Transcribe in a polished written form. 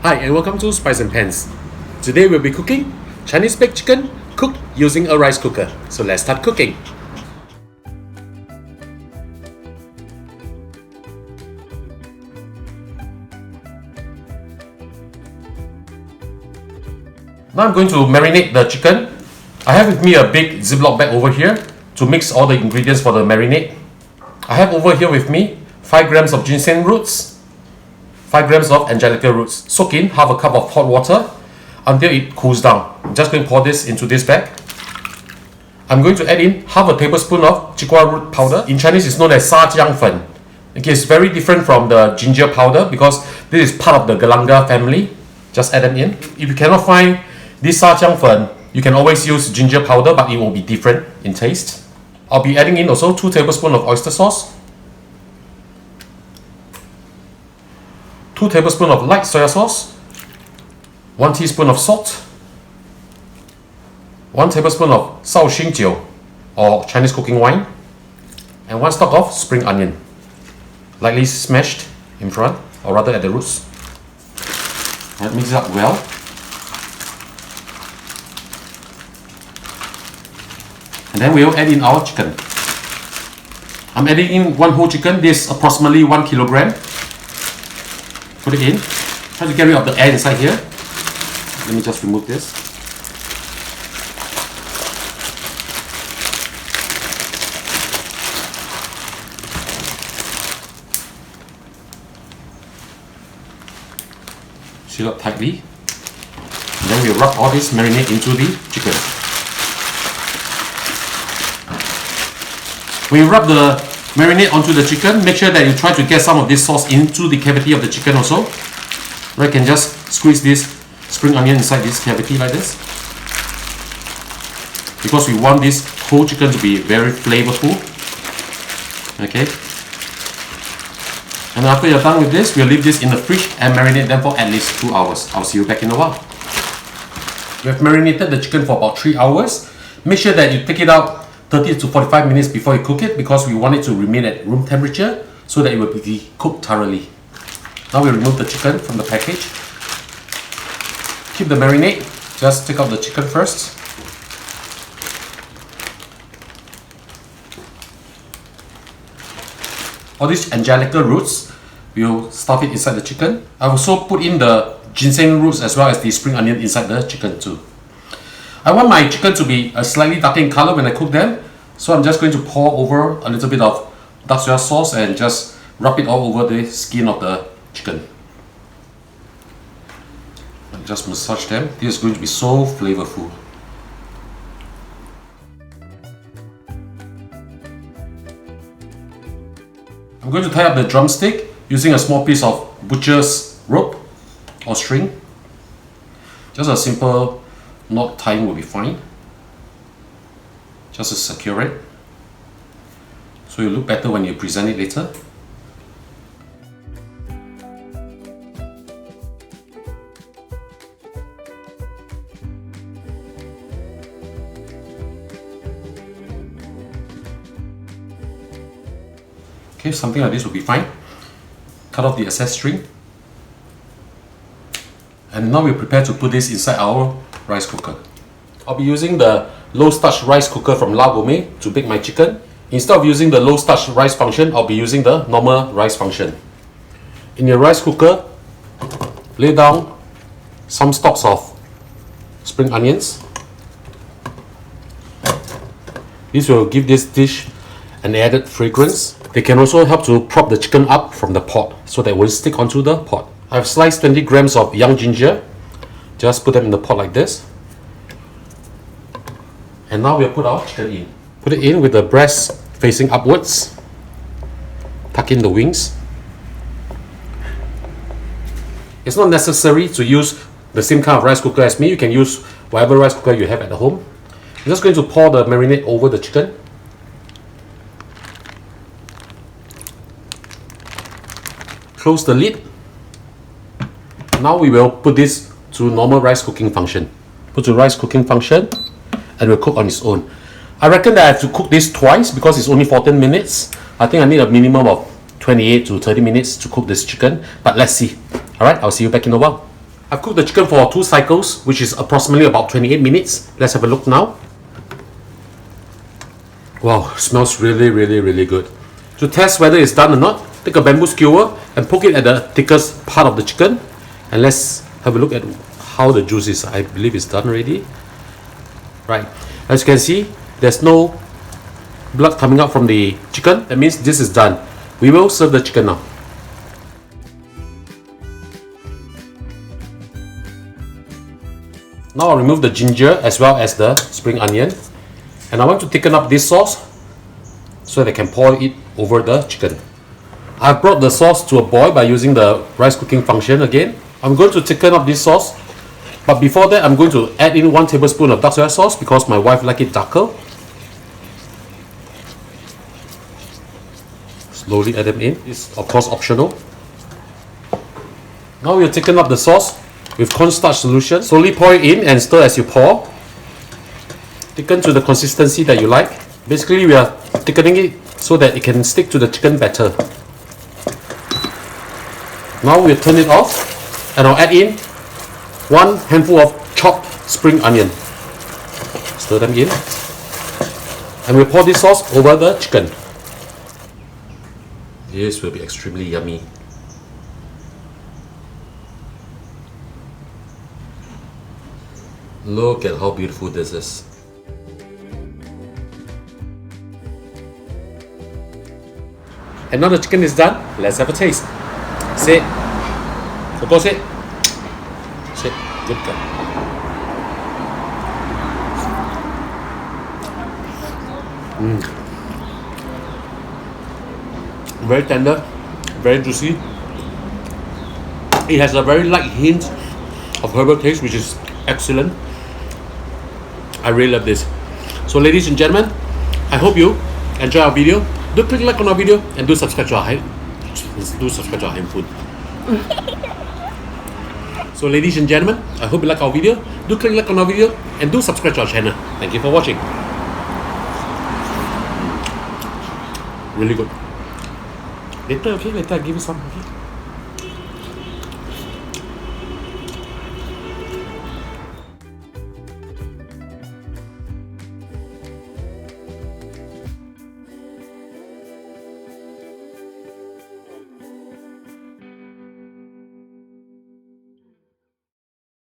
Hi and welcome to Spice and Pans. Today we'll be cooking Chinese baked chicken cooked using a rice cooker. So let's start cooking. Now I'm going to marinate the chicken. I have with me a big Ziploc bag over here to mix all the ingredients for the marinade. I have over here with me 5 grams of ginseng roots, 5 grams of angelica roots. Soak in half a cup of hot water until it cools down. I'm just going to pour this into this bag. I'm going to add in half a tablespoon of chiqua root powder. In Chinese it's known as fen. It's very different from the ginger powder because this is part of the galanga family. Just add them in. If you cannot find this fen, you can always use ginger powder, but it will be different in taste. I'll be adding in also 2 tablespoons of oyster sauce, 2 tablespoons of light soya sauce, 1 teaspoon of salt, 1 tablespoon of shaoxingjiu or Chinese cooking wine, and 1 stalk of spring onion, lightly smashed in front, or rather at the roots. And mix it up well. And then we'll add in our chicken. I'm adding in 1 whole chicken. This is approximately 1 kilogram. Put it in. Try to get rid of the air inside here. Let me just remove this. Seal up tightly. And then we'll rub all this marinade into the chicken. When you rub the marinade onto the chicken, make sure that you try to get some of this sauce into the cavity of the chicken also. Or you can just squeeze this spring onion inside this cavity like this. Because we want this whole chicken to be very flavorful. Okay. And after you're done with this, we'll leave this in the fridge and marinate them for at least 2 hours. I'll see you back in a while. We have marinated the chicken for about 3 hours. Make sure that you take it out 30 to 45 minutes before you cook it because we want it to remain at room temperature so that it will be cooked thoroughly. Now we remove the chicken from the package. Keep the marinade. Just take out the chicken first. All these angelica roots, we'll stuff it inside the chicken. I've also put in the ginseng roots as well as the spring onion inside the chicken too. I want my chicken to be slightly darker in color when I cook them, so I'm just going to pour over a little bit of dark soya sauce and just rub it all over the skin of the chicken. And just massage them. This is going to be so flavorful. I'm going to tie up the drumstick using a small piece of butcher's rope or string. Just a simple knot tying will be fine. Just to secure it, so you look better when you present it later. Okay, something like this will be fine. Cut off the excess string. And now we're prepared to put this inside our rice cooker. I'll be using the low starch rice cooker from Gourmet to bake my chicken. Instead of using the low starch rice function, I'll be using the normal rice function. In your rice cooker, lay down some stalks of spring onions. This will give this dish an added fragrance. They can also help to prop the chicken up from the pot so that it won't stick onto the pot. I've sliced 20 grams of young ginger. Just put them in the pot like this. And now we'll put our chicken in. Put it in with the breast facing upwards. Tuck in the wings. It's not necessary to use the same kind of rice cooker as me. You can use whatever rice cooker you have at home. I'm just going to pour the marinade over the chicken. Close the lid. Now we will put this to normal rice cooking function. Put to rice cooking function and will cook on its own. I reckon that I have to cook this twice because it's only 14 minutes. I think I need a minimum of 28 to 30 minutes to cook this chicken, but let's see. Alright, I'll see you back in a while. I've cooked the chicken for 2 cycles, which is approximately about 28 minutes. Let's have a look now. Wow, smells really, really, really good. To test whether it's done or not, take a bamboo skewer and poke it at the thickest part of the chicken. And let's have a look at how the juice is. I believe it's done already. Right, as you can see, there's no blood coming out from the chicken. That means this is done. We will serve the chicken now. Now I'll remove the ginger as well as the spring onion. And I want to thicken up this sauce so that I can pour it over the chicken. I've brought the sauce to a boil by using the rice cooking function again. I'm going to thicken up this sauce. But before that, I'm going to add in 1 tablespoon of dark soy sauce because my wife likes it darker. Slowly add them in. It's of course optional. Now we'll thicken up the sauce with cornstarch solution. Slowly pour it in and stir as you pour. Thicken to the consistency that you like. Basically, we are thickening it so that it can stick to the chicken better. Now we'll turn it off and I'll add in 1 handful of chopped spring onion. Stir them in. And we'll pour this sauce over the chicken. This will be extremely yummy. Look at how beautiful this is. And now the chicken is done, let's have a taste. Sit. Coco, sit. Sit. Good girl. Very tender, very juicy. It has a very light hint of herbal taste, which is excellent. I really love this. So ladies and gentlemen, I hope you enjoy our video. Do click like on our video and do subscribe to our handphone. So ladies and gentlemen, I hope you like our video. Do click like on our video and do subscribe to our channel. Thank you for watching. Really good. Later, okay? Later I give you some, okay?